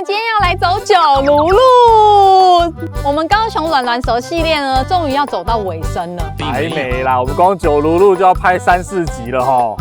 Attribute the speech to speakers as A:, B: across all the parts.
A: 们今天要来走九如路。我们高雄软软蛇系列呢，终于要走到尾声了。
B: 还没啦，我们光九如路就要拍3、4集了哈。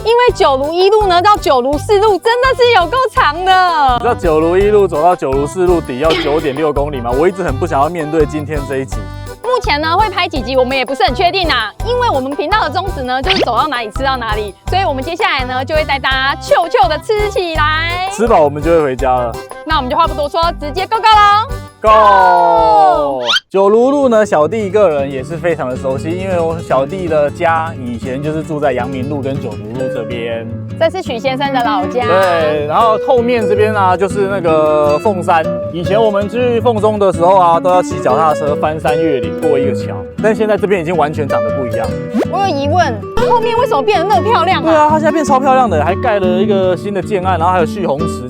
A: 因为九如一路呢到九如四路真的是有够长的。
B: 你知道九如一路走到九如四路底要9.6公里吗？我一直很不想要面对今天这一集。
A: 目前呢会拍几集，我们也不是很确定啦，因为我们频道的宗旨呢就是走到哪里吃到哪里，所以我们接下来呢就会带大家臭臭的吃起来，
B: 吃饱我们就会回家了。
A: 那我们就话不多说，直接 go go 喽
B: ！Go！ 九如路呢，小弟个人也是非常的熟悉，因为我小弟的家以前就是住在阳明路跟九如路这边。
A: 这是许先生的老家。
B: 对，然后后面这边啊，就是那个凤山。以前我们去凤中的时候啊，都要骑脚踏车翻山越岭过一个桥，但现在这边已经完全长得不一样。
A: 我有疑问，后面为什么变得那么漂亮啊？
B: 对啊，它现在变超漂亮的，还盖了一个新的建案，然后还有蓄洪池。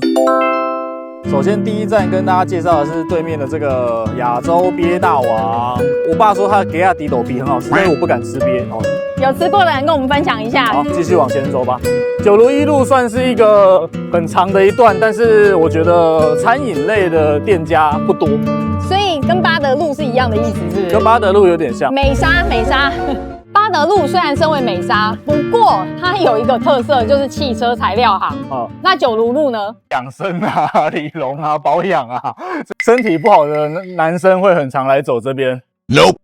B: 首先第一站跟大家介绍的是对面的这个亚洲鳖大王。我爸说他的给亚底斗鳖很好吃，但是我不敢吃鳖哦。
A: 有吃过的人跟我们分享一下。
B: 好，继续往前走吧。九如一路算是一个很长的一段，但是我觉得餐饮类的店家不多，
A: 所以跟巴德路是一样的意思，是不是？
B: 跟巴德路有点像。
A: 美沙。巴德路虽然身为美沙，不过它有一个特色，就是汽车材料行。哦，那九如路呢？
B: 养生啊，理容啊，保养啊，身体不好的男生会很常来走这边。Nope。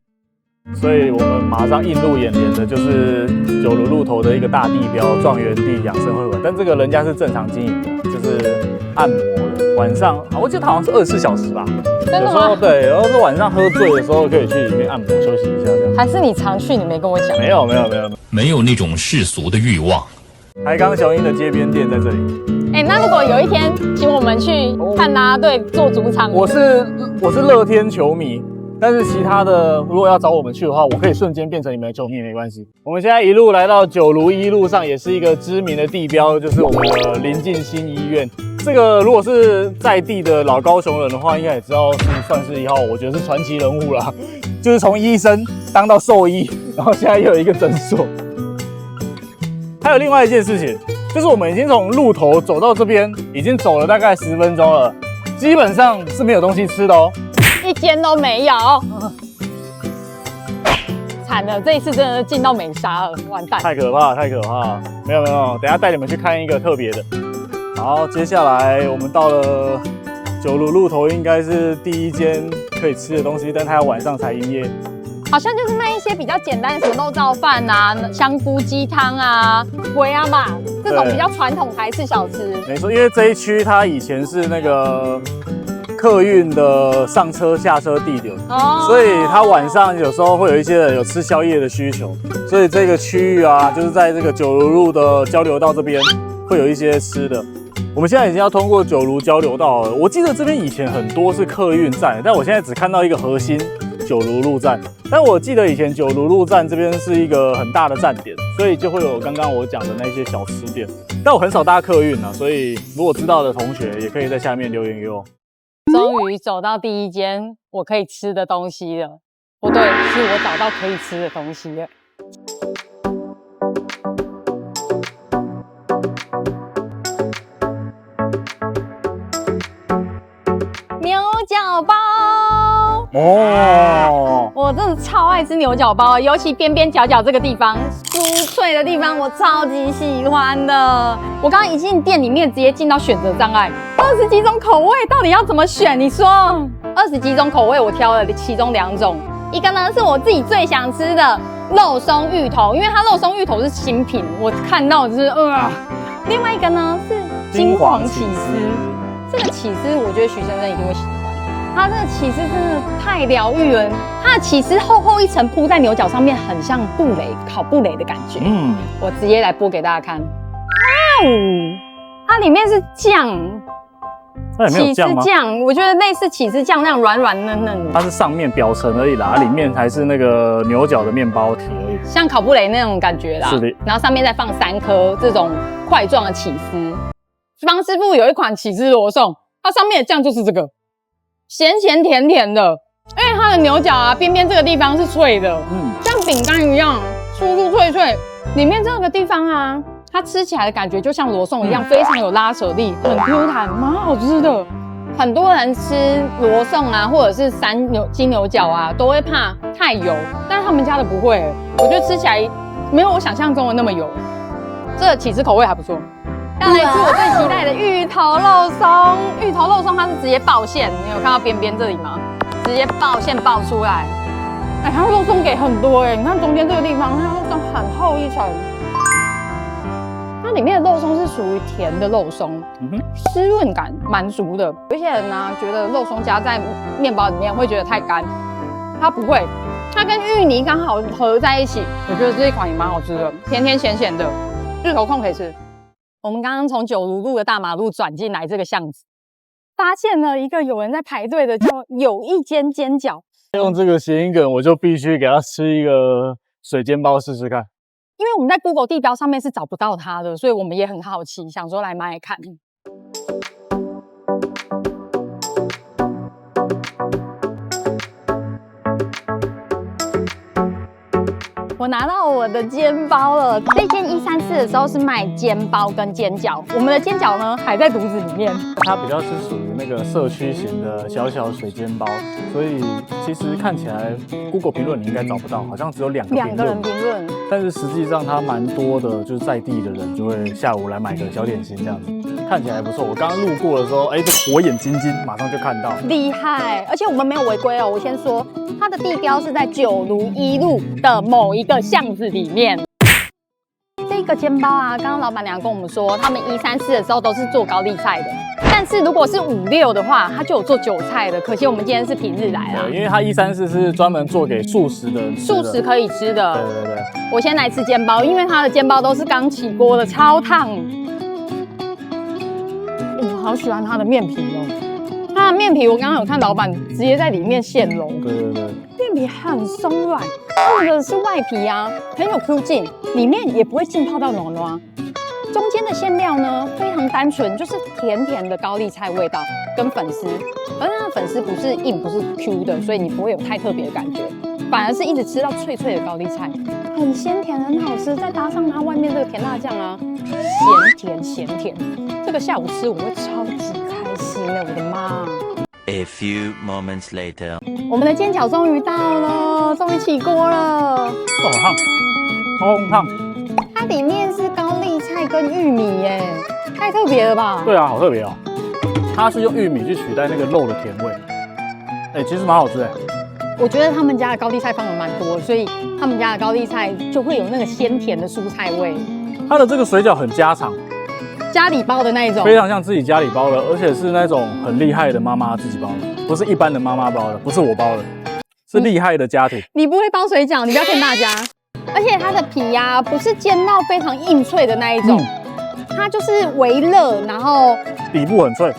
B: 所以我们马上映入眼帘的就是九如路头的一个大地标——状元地养生会馆，但这个人家是正常经营的，就是按摩的。晚上，我记得好像是24小时吧。
A: 真的吗？
B: 有时候对，然后是晚上喝醉的时候可以去里面按摩休息一下，这样。
A: 还是你常去，你没跟我讲？
B: 没有
C: 那种世俗的欲望。
B: 台钢雄鹰的街边店在这里。
A: 那如果有一天请我们去看啦啦队做主场，
B: 我是乐天球迷。但是其他的，如果要找我们去的话，我可以瞬间变成你们的球迷，没关系。我们现在一路来到九如一路上，也是一个知名的地标，就是我们的临近新医院。这个如果是在地的老高雄人的话，应该也知道是算是一号，我觉得是传奇人物啦。就是从医生当到兽医，然后现在又有一个诊所。还有另外一件事情，就是我们已经从路头走到这边，已经走了大概10分钟了，基本上是没有东西吃的哦。
A: 一间都没有，惨了！这一次真的进到美沙了，完蛋！
B: 太可怕了，太可怕了！没有，等一下带你们去看一个特别的。好，接下来我们到了九如路头，应该是第一间可以吃的东西，但它要晚上才营业。
A: 好像就是卖一些比较简单的，什么肉燥饭啊、香菇鸡汤啊、龟啊嘛，这种比较传统台式小吃。
B: 没错，因为这一区它以前是那个客运的上车下车地点，所以他晚上有时候会有一些人有吃宵夜的需求，所以这个区域啊，就是在这个九如路的交流道这边会有一些吃的。我们现在已经要通过九如交流道了，我记得这边以前很多是客运站，但我现在只看到一个核心九如路站，但我记得以前九如路站这边是一个很大的站点，所以就会有刚刚我讲的那些小吃店，但我很少搭客运啊，所以如果知道的同学也可以在下面留言给我。
A: 终于走到第一间我可以吃的东西了，不对，是我找到可以吃的东西了。牛角包哦，我真的超爱吃牛角包，尤其边边角角这个地方酥脆的地方，我超级喜欢的。我刚刚一进店里面，直接进到选择障碍，20几种口味，到底要怎么选？你说，20几种口味，我挑了其中2种，一个呢是我自己最想吃的肉松芋头，因为它肉松芋头是新品，我看到就是另外一个呢是金黄起司，这个起司我觉得许先生一定会喜欢。它这个起司真的太疗愈了，它的起司厚厚一层铺在牛角上面，很像布蕾烤布蕾的感觉。我直接来剥给大家看。哇哦，它里面是酱，起司酱，我觉得类似起司酱那样软软嫩嫩的。
B: 它是上面表层而已啦，里面还是那个牛角的面包体而已，
A: 像烤布蕾那种感觉啦。
B: 是的。
A: 然后上面再放3颗这种块状的起司。方师傅有一款起司罗宋，它上面的酱就是这个。咸咸甜甜的，因为它的牛角啊边边这个地方是脆的，像饼干一样酥酥脆脆。里面这个地方啊，它吃起来的感觉就像罗宋一样，非常有拉扯力，很 Q 弹，蛮好吃的。很多人吃罗宋啊，或者是金牛角啊，都会怕太油，但是他们家的不会，我觉得吃起来没有我想象中的那么油。这起司口味还不错。再来是我最期待的芋头肉松，芋头肉松它是直接爆馅，你有看到边边这里吗？直接爆馅爆出来。哎，它肉松给很多哎，你看中间这个地方，它肉松很厚一层。它里面的肉松是属于甜的肉松，湿润感蛮足的。有些人呢觉得肉松加在面包里面会觉得太干，它不会，它跟芋泥刚好合在一起。我觉得这一款也蛮好吃的，甜甜咸咸的，日头控可以吃。我们刚刚从九如路的大马路转进来这个巷子，发现了一个有人在排队的，叫有一间煎饺。
B: 用这个谐音梗，我就必须给他吃一个水煎包试试看。
A: 因为我们在 Google 地标上面是找不到它的，所以我们也很好奇，想说来买来看。我拿到我的煎包了。这间134的时候是卖煎包跟煎饺，我们的煎饺呢还在肚子里面。
B: 它比较是属于那个社区型的小小水煎包，所以其实看起来 Google 评论你应该找不到，好像只有2个人评论。但是实际上它蛮多的，就是在地的人就会下午来买个小点心这样子，看起来还不错。我刚刚路过的时候，这火眼金睛，马上就看到，厉害！而且我们没有违规哦，我先说，它的地标是在九如一路的某一个巷子里面。这个煎包啊，刚刚老板娘跟我们说，他们134的时候都是做高丽菜的，但是如果是56的话，他就有做韭菜的。可惜我们今天是平日来啦，因为它134是专门做给素食的人吃的，素食可以吃的。对对对，我先来吃煎包，因为它的煎包都是刚起锅的，超烫。我好喜欢它的面皮哦，它的面皮我刚刚有看老板直接在里面现揉。对对对。面皮很松软，它的是外皮啊，很有 Q 劲，里面也不会浸泡到软软。中间的馅料呢非常单纯，就是甜甜的高丽菜味道跟粉丝，而它的粉丝不是硬不是 Q 的，所以你不会有太特别的感觉，反而是一直吃到脆脆的高丽菜，很鲜甜，很好吃。再搭上它外面这个甜辣酱啊，咸甜，这个下午吃我会超级开心的，我的妈！A few moments later， 我们的煎饺终于到了，终于起锅了。好烫，超烫！它里面是高丽菜跟玉米耶，太特别了吧？对啊，好特别哦。它是用玉米去取代那个肉的甜味，其实蛮好吃的。我觉得他们家的高丽菜放的蛮多，所以他们家的高丽菜就会有那个鲜甜的蔬菜味。它的这个水饺很家常。家里包的那一种，非常像自己家里包的，而且是那种很厉害的妈妈自己包的，不是一般的妈妈包的，不是我包的，是厉害的家庭。你不会包水饺，你不要骗大家。而且它的皮呀，不是煎到非常硬脆的那一种，它就是微热，然后底部很脆。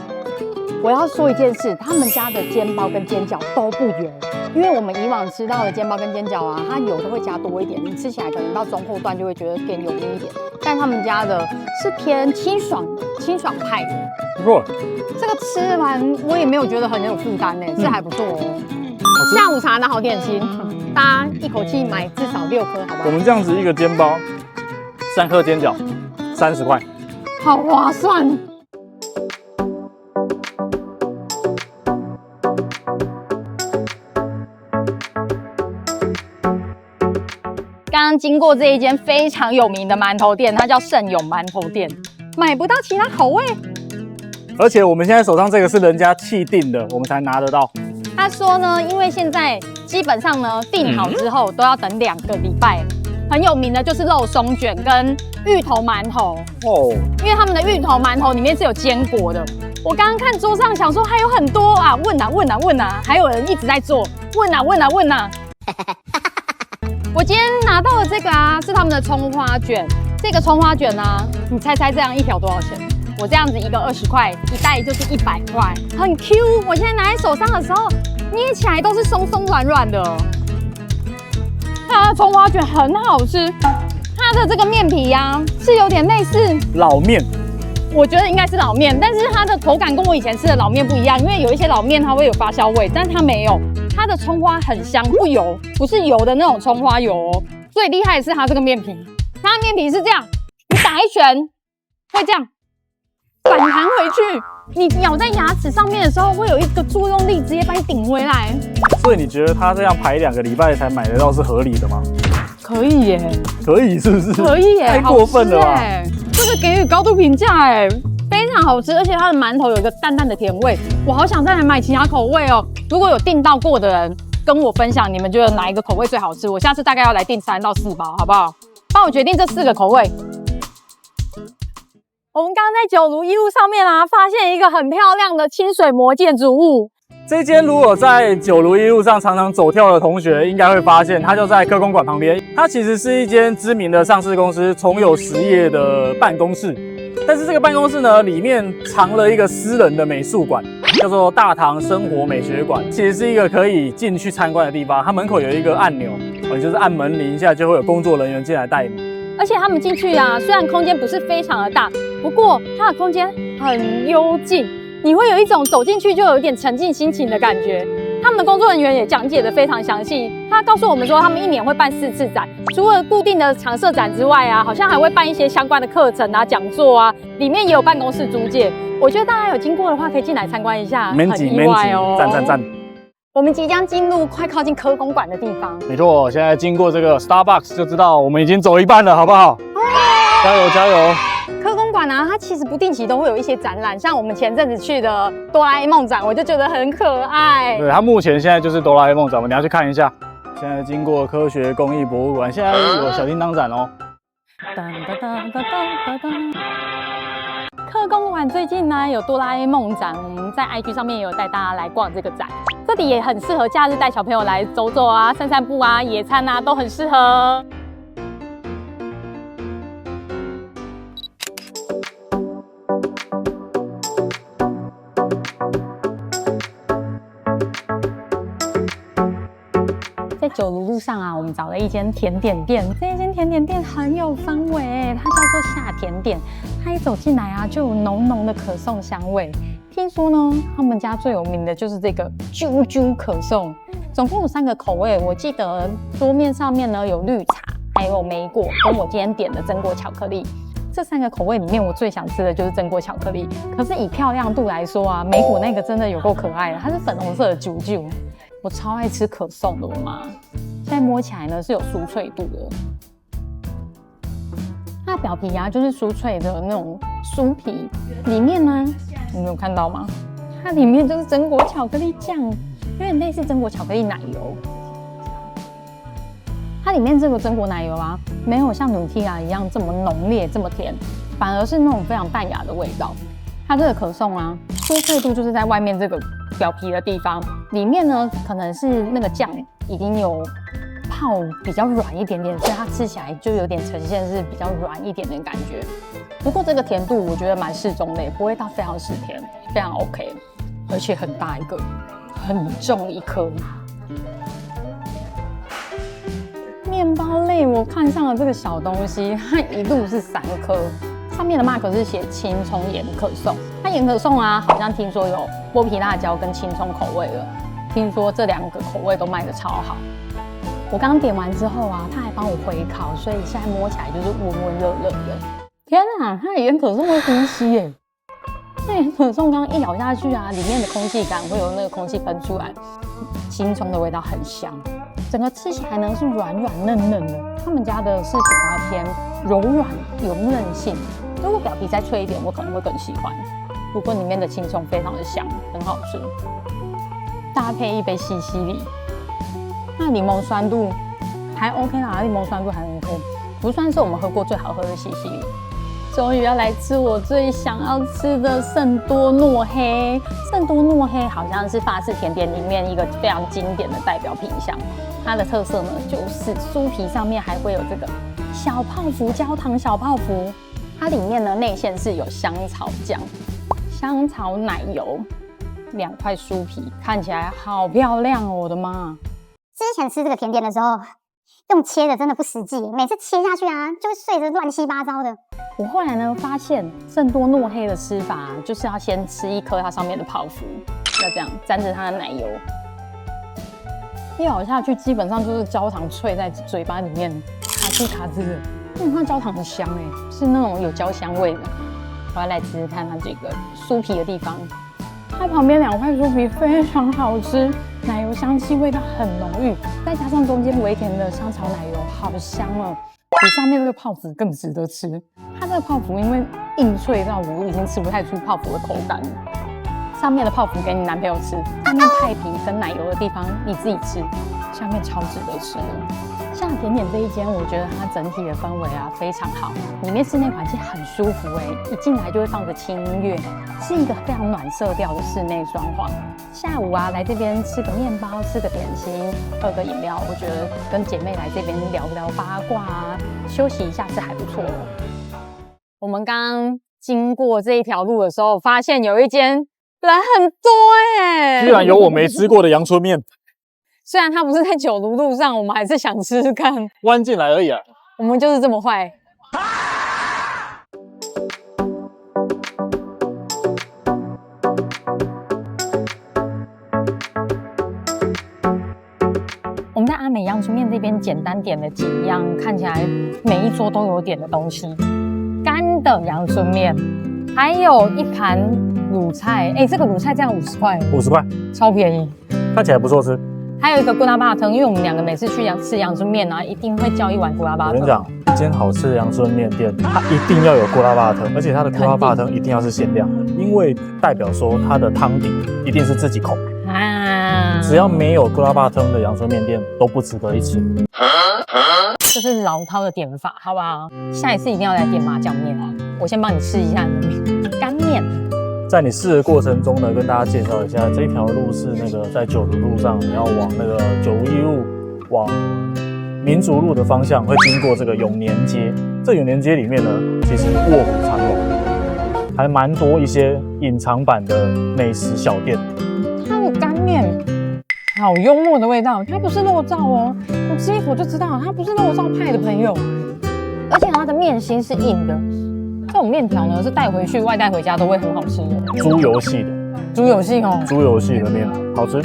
B: 我要说一件事，他们家的煎包跟煎饺都不油，因为我们以往吃到的煎包跟煎饺啊，它油都会加多一点，你吃起来可能到中后段就会觉得偏油腻一点。但他们家的是偏清爽派的，不错。这个吃完我也没有觉得很有负担呢，是还不错哦。下午茶的好点心，大家一口气买至少6颗，好不好？我们这样子一个煎包，3颗煎饺，30块，好划算。刚刚经过这一间非常有名的馒头店，它叫盛永馒头店，买不到其他口味。而且我们现在手上这个是人家气定的，我们才拿得到。他说呢，因为现在基本上呢订好之后都要等2个礼拜。很有名的就是肉松卷跟芋头馒头哦，因为他们的芋头馒头里面是有坚果的。我刚刚看桌上想说还有很多啊，问啊，还有人一直在做，问啊。我今天拿到的这个啊，是他们的葱花卷。这个葱花卷啊，你猜这样一条多少钱？我这样子一个20块，一袋就是100块，很 Q。我现在拿在手上的时候，捏起来都是松松软软的。它的葱花卷很好吃，它的这个面皮呀，是有点类似老面。我觉得应该是老面，但是它的口感跟我以前吃的老面不一样，因为有一些老面它会有发酵味，但是它没有。它的葱花很香，不油，不是油的那种葱花油哦。最厉害的是它这个面皮，它的面皮是这样，你打一拳会这样反弹回去，
A: 你咬在牙齿上面的时候，会有一个作用力直接把你顶回来。
B: 所以你觉得他这样排2个礼拜才买得到是合理的吗？
A: 可以耶，
B: 可以是不是？
A: 可以耶，
B: 太过分了吧？
A: 这个给予高度评价哎，非常好吃，而且它的馒头有一个淡淡的甜味，我好想再来买其他口味哦。如果有订到过的人，跟我分享你们觉得哪一个口味最好吃，我下次大概要来订3到4包，好不好？帮我决定这4个口味。我们刚刚在九如一路上面啊，发现一个很漂亮的清水模建筑物。
B: 这间如果在九如一路上常常走跳的同学，应该会发现它就在科工馆旁边。它其实是一间知名的上市公司崇友实业的办公室，但是这个办公室呢，里面藏了一个私人的美术馆，叫做大唐生活美学馆。其实是一个可以进去参观的地方，它门口有一个按钮，你就是按门铃一下，就会有工作人员进来带你。
A: 而且他们进去啊，虽然空间不是非常的大，不过它的空间很幽静。你会有一种走进去就有一点沉浸心情的感觉。他们的工作人员也讲解得非常详细，他告诉我们说，他们1年会办4次展，除了固定的常设展之外啊，好像还会办一些相关的课程啊、讲座啊，里面也有办公室租借。我觉得大家有经过的话，可以进来参观一下，很意外哦。
B: 赞赞赞！
A: 我们即将进入快靠近科工馆的地方。
B: 没错，现在经过这个 Starbucks 就知道我们已经走一半了，好不好？加油加油！
A: 科工馆啊，它其实不定期都会有一些展览，像我们前阵子去的哆啦 A 梦展，我就觉得很可爱。
B: 对，它目前现在就是哆啦 A 梦展，我们等一下去看一下。现在经过科学工艺博物馆，现在有小叮当展哦。
A: 科工馆最近呢有哆啦 A 梦展，我们在 IG 上面也有带大家来逛这个展，这里也很适合假日带小朋友来走走啊、散散步啊、野餐啊，都很适合。在九如路上啊，我们找了一间甜点店。这一间甜点店很有氛围，它叫做夏甜点。它一走进来啊，就有浓浓的可颂香味。听说呢，他们家最有名的就是这个啾啾可颂，总共有3个口味。我记得桌面上面呢有绿茶，还有莓果，跟我今天点的榛果巧克力。这3个口味里面，我最想吃的就是榛果巧克力。可是以漂亮度来说啊，莓果那个真的有够可爱的，它是粉红色的啾啾。我超爱吃可颂的，我妈现在摸起来呢是有酥脆度的。它的表皮啊就是酥脆的那种酥皮，里面呢你们有看到吗？它里面就是榛果巧克力酱，有点类似榛果巧克力奶油。它里面这个榛果奶油啊，没有像努提拉一样这么浓烈、这么甜，反而是那种非常淡雅的味道。它这个可颂啊，酥脆度就是在外面这个表皮的地方，里面呢可能是那个酱已经有泡比较软一点点，所以它吃起来就有点呈现是比较软一点点的感觉。不过这个甜度我觉得蛮适中的，也不会到非常死甜，非常 OK， 而且很大一个，很重一颗。面包类我看上了这个小东西，它一路是3颗。上面的 mark 是写青葱盐可颂，它盐可颂啊，好像听说有剥皮辣椒跟青葱口味的，听说这2个口味都卖得超好。我刚点完之后啊，他还帮我回烤，所以现在摸起来就是温温热热的。天啊，它的盐可颂会呼吸耶！那盐可颂刚一咬下去啊，里面的空气感会有那个空气喷出来，青葱的味道很香，整个吃起来呢是软软嫩嫩的。他们家的是比较偏柔软有韧性。如果表皮再脆一点，我可能会更喜欢。不过里面的青葱非常的香，很好吃，搭配一杯西西里，那柠檬酸度还 OK 啦，柠檬酸度还 OK， 不算是我们喝过最好喝的西西里。终于要来吃我最想要吃的圣多诺黑。圣多诺黑好像是法式甜点里面一个非常经典的代表品项。它的特色呢，就是酥皮上面还会有这个小泡芙，焦糖小泡芙。它里面呢内馅是有香草酱、香草奶油，2块酥皮，看起来好漂亮哦！我的妈！
D: 之前吃这个甜点的时候，用切的真的不实际，每次切下去啊，就会碎得乱七八糟的。
A: 我后来呢发现，圣多诺黑的吃法啊，就是要先吃1颗它上面的泡芙，要这样沾着它的奶油，一咬下去基本上就是焦糖脆在嘴巴里面，卡吱卡吱的。它焦糖很香哎，是那种有焦香味的，我要来吃吃看它这个酥皮的地方。它旁边2块酥皮非常好吃，奶油香气味道很浓郁，再加上中间微甜的香草奶油，好香哦！比上面这个泡芙更值得吃。它这个泡芙因为硬脆到我已经吃不太出泡芙的口感了。上面的泡芙给你男朋友吃，下面派皮跟奶油的地方你自己吃，下面超值得吃的。像甜点这一间，我觉得它整体的氛围啊非常好，里面室内环境很舒服一进来就会放着轻音乐，是一个非常暖色调的室内装潢。下午啊来这边吃个面包，吃个点心，喝个饮料，我觉得跟姐妹来这边聊聊八卦啊，休息一下是还不错的。我们刚刚经过这一条路的时候，发现有一间人很多
B: 居然有我没吃过的阳春面。
A: 虽然它不是在九如路上，我们还是想吃吃看。
B: 弯进来而已啊！
A: 我们就是这么坏。我们在阿美阳春面这边简单点了几样，看起来每一桌都有点的东西。干的阳春面，还有一盘卤菜。这个卤菜这样50块
B: ，50块，
A: 超便宜，
B: 看起来不错吃。
A: 还有一个咕拉巴汤，因为我们2个每次去吃阳春面啊，一定会叫一碗咕拉巴汤。
B: 我跟你讲，一间好吃的阳春面店，它一定要有咕拉巴汤，而且它的咕拉巴汤一定要是限量的，因为代表说它的汤底一定是自己控啊。只要没有咕拉巴汤的阳春面店都不值得一吃。
A: 这是老饕的点法，好不好？下一次一定要来点麻酱面啊！我先帮你试一下你的面，干面。
B: 在你试的过程中呢，跟大家介绍一下，这一条路是那个在九如路上，你要往那个951路往民族路的方向，会经过这个永年街。这永年街里面呢，其实卧虎藏龙，还蛮多一些隐藏版的美食小店。
A: 它的干面好幽默的味道，它不是肉燥哦，我吃一口就知道它不是肉燥派的朋友，而且它的面心是硬的。这种面条呢，是带回去、外带回家都会很好吃的。
B: 猪油系的，
A: 猪油系哦，
B: 猪油系的面好吃。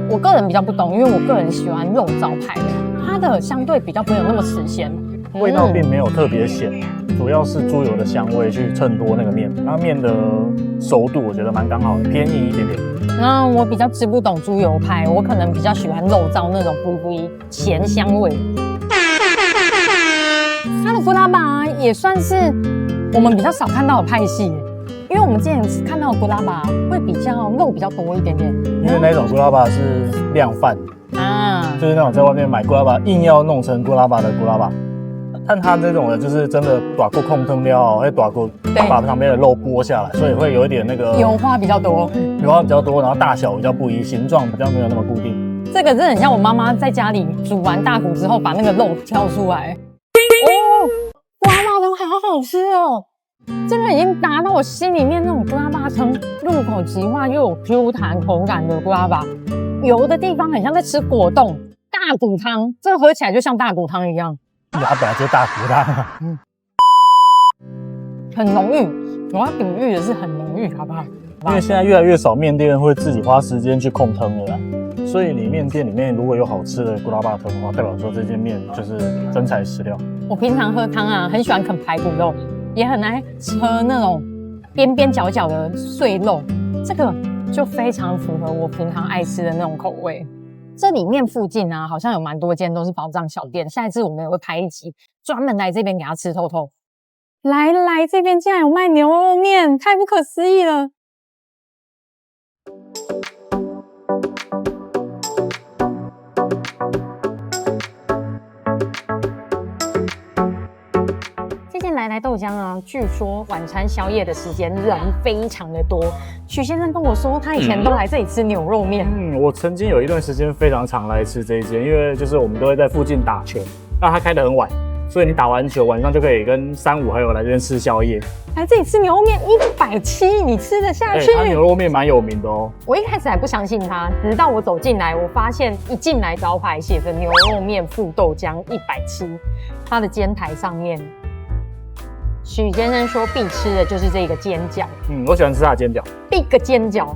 A: 我个人比较不懂，因为我个人喜欢肉燥派的，它的相对比较没有那么死咸，
B: 味道并没有特别咸，主要是猪油的香味去衬托那个面，那面的熟度我觉得蛮刚好的，偏硬一点点。
A: 那我比较吃不懂猪油派，我可能比较喜欢肉燥那种微咸香味。它的咕拉巴也算是我们比较少看到的派系，因为我们之前看到的咕拉巴会比较肉比较多一点点，
B: 因为那种咕拉巴是量贩啊，就是那种在外面买咕拉巴硬要弄成咕拉巴的咕拉巴，但它这种的就是真的把过控汤料，会把过把旁边的肉剥下来，所以会有一点那个
A: 油花比较多，
B: 油花比较多，然后大小比较不一，形状比较没有那么固定。
A: 这个真的很像我妈妈在家里煮完大骨之后把那个肉挑出来。哦，咕拉巴汤好好吃哦！这个已经达到我心里面那种咕拉巴汤入口即化又有 Q 弹口感的咕拉巴，油的地方很像在吃果冻。大骨汤，这个喝起来就像大骨汤一样。
B: 它本来就是大骨汤，
A: 很浓郁。我要比喻的是很浓郁，好不好？
B: 因为现在越来越少面店会自己花时间去控汤了啦，所以你面店里面如果有好吃的咕拉巴汤的话，代表说这间面就是真材实料。
A: 我平常喝汤啊，很喜欢啃排骨肉，也很爱吃那种边边角角的碎肉，这个就非常符合我平常爱吃的那种口味。这里面附近啊，好像有蛮多间都是宝藏小店，下一次我们也会拍一集，专门来这边给他吃透透。来，这边竟然有卖牛肉面，太不可思议了！这间来豆浆啊，据说晚餐宵夜的时间人非常的多。许先生跟我说，他以前都来这里吃牛肉面。
B: 我曾经有一段时间非常常来吃这一间，因为就是我们都会在附近打球，那他开得很晚，所以你打完球晚上就可以跟3、5还有来这边吃宵夜。
A: 来这里吃牛肉面170，你吃得下去？
B: 他牛肉面蛮有名的哦。
A: 我一开始还不相信他，直到我走进来，我发现一进来招牌写着牛肉面附豆浆170，他的煎台上面。许先生说必吃的就是这个煎饺，
B: 我喜欢吃他的煎饺
A: ，Big 煎饺，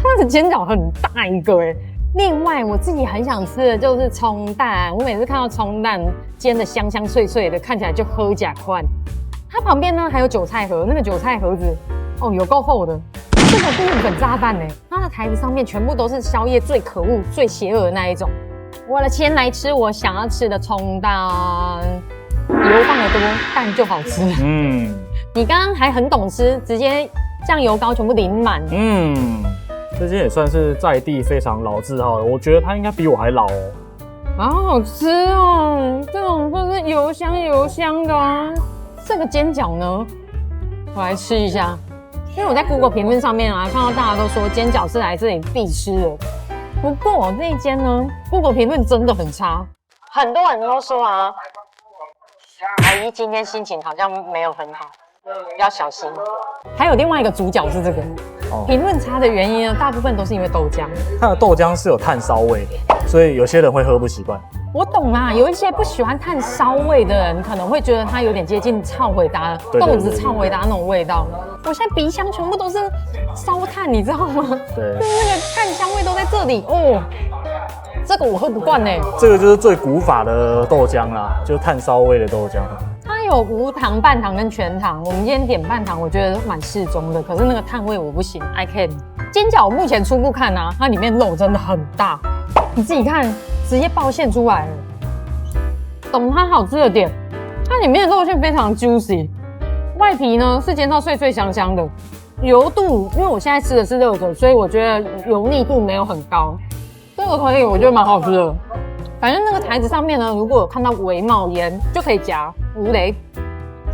A: 他的煎饺很大一个哎。另外我自己很想吃的就是葱蛋，我每次看到葱蛋煎的香香脆脆的，看起来就好吃快。它旁边呢还有韭菜盒，那个韭菜盒子哦有够厚的，这个是日本炸弹呢。它的台子上面全部都是宵夜最可恶、最邪恶的那一种。为了先来吃我想要吃的葱蛋，油放得多，蛋就好吃。你刚刚还很懂吃，直接酱油膏全部淋满。
B: 这间也算是在地非常老字号的，我觉得它应该比我还老哦。
A: 好好吃哦，这种就是油香油香的啊。这个煎饺呢，我来吃一下，因为我在 Google 评论上面啊，看到大家都说煎饺是来这里必吃的。不过这一间呢 ，Google 评论真的很差，很多人都说啊，阿姨今天心情好像没有很好，要小心。还有另外一个主角是这个。评论差的原因呢，大部分都是因为豆浆。
B: 它的豆浆是有炭烧味的，所以有些人会喝不习惯。
A: 我懂啦，有一些不喜欢炭烧味的人，可能会觉得它有点接近臭回答豆子臭回答那种味道。我现在鼻腔全部都是烧炭，你知道吗？
B: 对，
A: 就是那个炭香味都在这里哦。这个我喝不惯呢。
B: 这个就是最古法的豆浆啦，就是炭烧味的豆浆。
A: 它有无糖、半糖跟全糖。我们今天点半糖，我觉得蛮适中的。可是那个炭味我不行 ，I can。煎饺我目前初步看啊，它里面肉真的很大，你自己看，直接爆馅出来了。懂它好吃的点，它里面的肉馅非常 juicy， 外皮呢是煎到脆脆香香的，油度因为我现在吃的是热的，所以我觉得油腻度没有很高，这个可以，我觉得蛮好吃的。反正那个台子上面呢，如果有看到微冒烟，就可以夹无雷。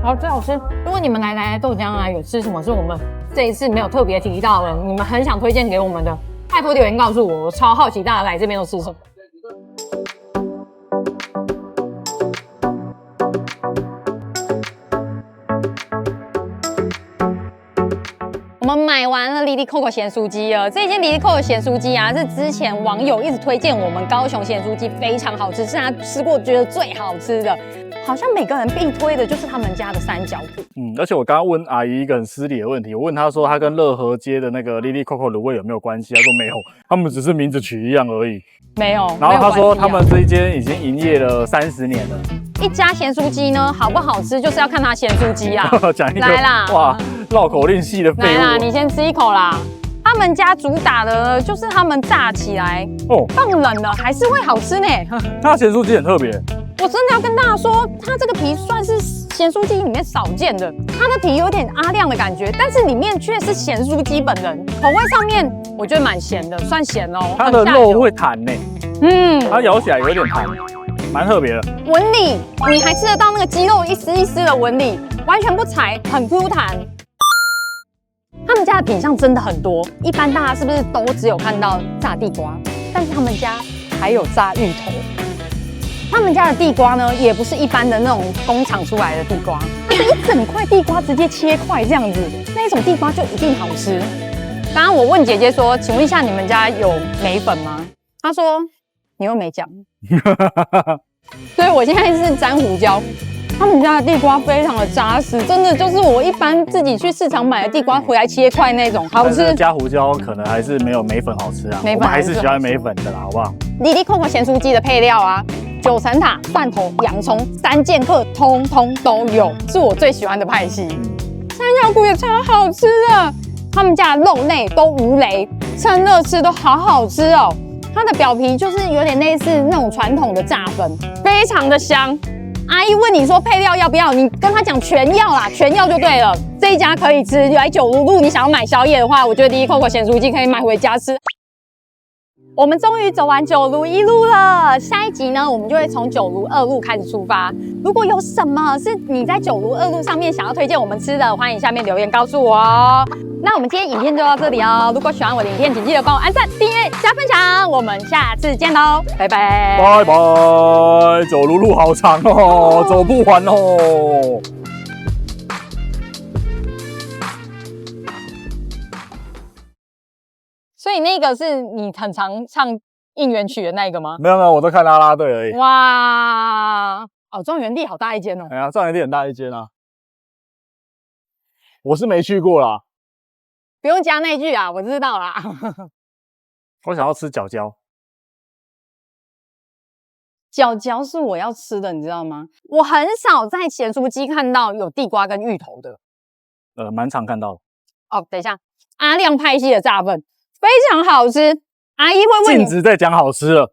A: 好，最好吃。如果你们来豆浆啊，有吃什么是我们这一次没有特别提到的，你们很想推荐给我们的，拜托留言告诉我，我超好奇大家来这边都吃什么。我们买完了Lily Coco咸酥鸡了，这间Lily Coco咸酥鸡啊，是之前网友一直推荐我们高雄咸酥鸡非常好吃，是他吃过觉得最好吃的。好像每个人必推的就是他们家的三角骨。
B: 而且我刚刚问阿姨一个很失礼的问题，我问她说她跟乐和街的那个Lily Coco卤味有没有关系？她说没有，他们只是名字取一样而已。
A: 没有。
B: 然后她说他们这一间已经营业了30年了。
A: 一家咸酥鸡呢，好不好吃就是要看它咸酥鸡啦。
B: 讲一个
A: 来啦，
B: 哇，绕口令系的废物。
A: 来啦，你先吃一口啦。他们家主打的呢，就是他们炸起来放冷了还是会好吃呢。
B: 它咸酥鸡很特别。
A: 我真的要跟大家说，它这个皮算是咸酥鸡里面少见的，它的皮有点阿亮的感觉，但是里面却是咸酥鸡本人。口味上面我觉得蛮咸的，算咸哦。
B: 它的肉会弹呢，它咬起来有点弹，蛮特别的。
A: 纹理你还吃得到那个鸡肉一丝一丝的纹理，完全不柴，很 Q 弹。他们家的品项真的很多，一般大家是不是都只有看到炸地瓜？但是他们家还有炸芋头。他们家的地瓜呢，也不是一般的那种工厂出来的地瓜，它是一整块地瓜直接切块这样子，那一种地瓜就一定好吃。刚刚我问姐姐说，请问一下你们家有梅粉吗？她说你又没讲，所以我现在是沾胡椒。他们家的地瓜非常的扎实，真的就是我一般自己去市场买的地瓜回来切块那种，好吃。
B: 加胡椒可能还是没有梅粉好吃啊，我们还是喜欢梅粉的啦，好不好
A: ？Lily Coco咸酥鸡的配料啊，9层塔、蒜头、洋葱、3剑客，通通都有，是我最喜欢的派系。三角骨也超好吃的，他们家的肉类都无雷，趁热吃都好好吃哦。它的表皮就是有点类似那种传统的炸粉，非常的香。阿姨问你说配料要不要，你跟她讲全要啦，全要就对了。这一家可以吃，来九如路你想要买宵夜的话，我觉得Lily Coco咸酥鸡可以买回家吃。我们终于走完九如一路了，下一集呢，我们就会从九如2路开始出发。如果有什么是你在九如2路上面想要推荐我们吃的，欢迎下面留言告诉我哦。那我们今天影片就到这里哦。如果喜欢我的影片，请记得帮我按赞、订阅、加分享。我们下次见喽，拜拜！
B: 拜拜！走路好长哦，走不完哦。
A: 所以那个是你很常唱应援曲的那一个吗？
B: 没有，我都看啦啦队而已。
A: 哇，哦，状元地好大一间哦。
B: 哎呀，状元地很大一间啊。我是没去过啦。
A: 不用加那句啊，我知道啦。
B: 我想要吃饺饺。
A: 角角是我要吃的，你知道吗？我很少在咸酥鸡看到有地瓜跟芋头的。
B: 蛮常看到的。
A: 哦，等一下，阿亮派系的炸粉非常好吃。阿姨会问你，
B: 禁止再讲好吃了。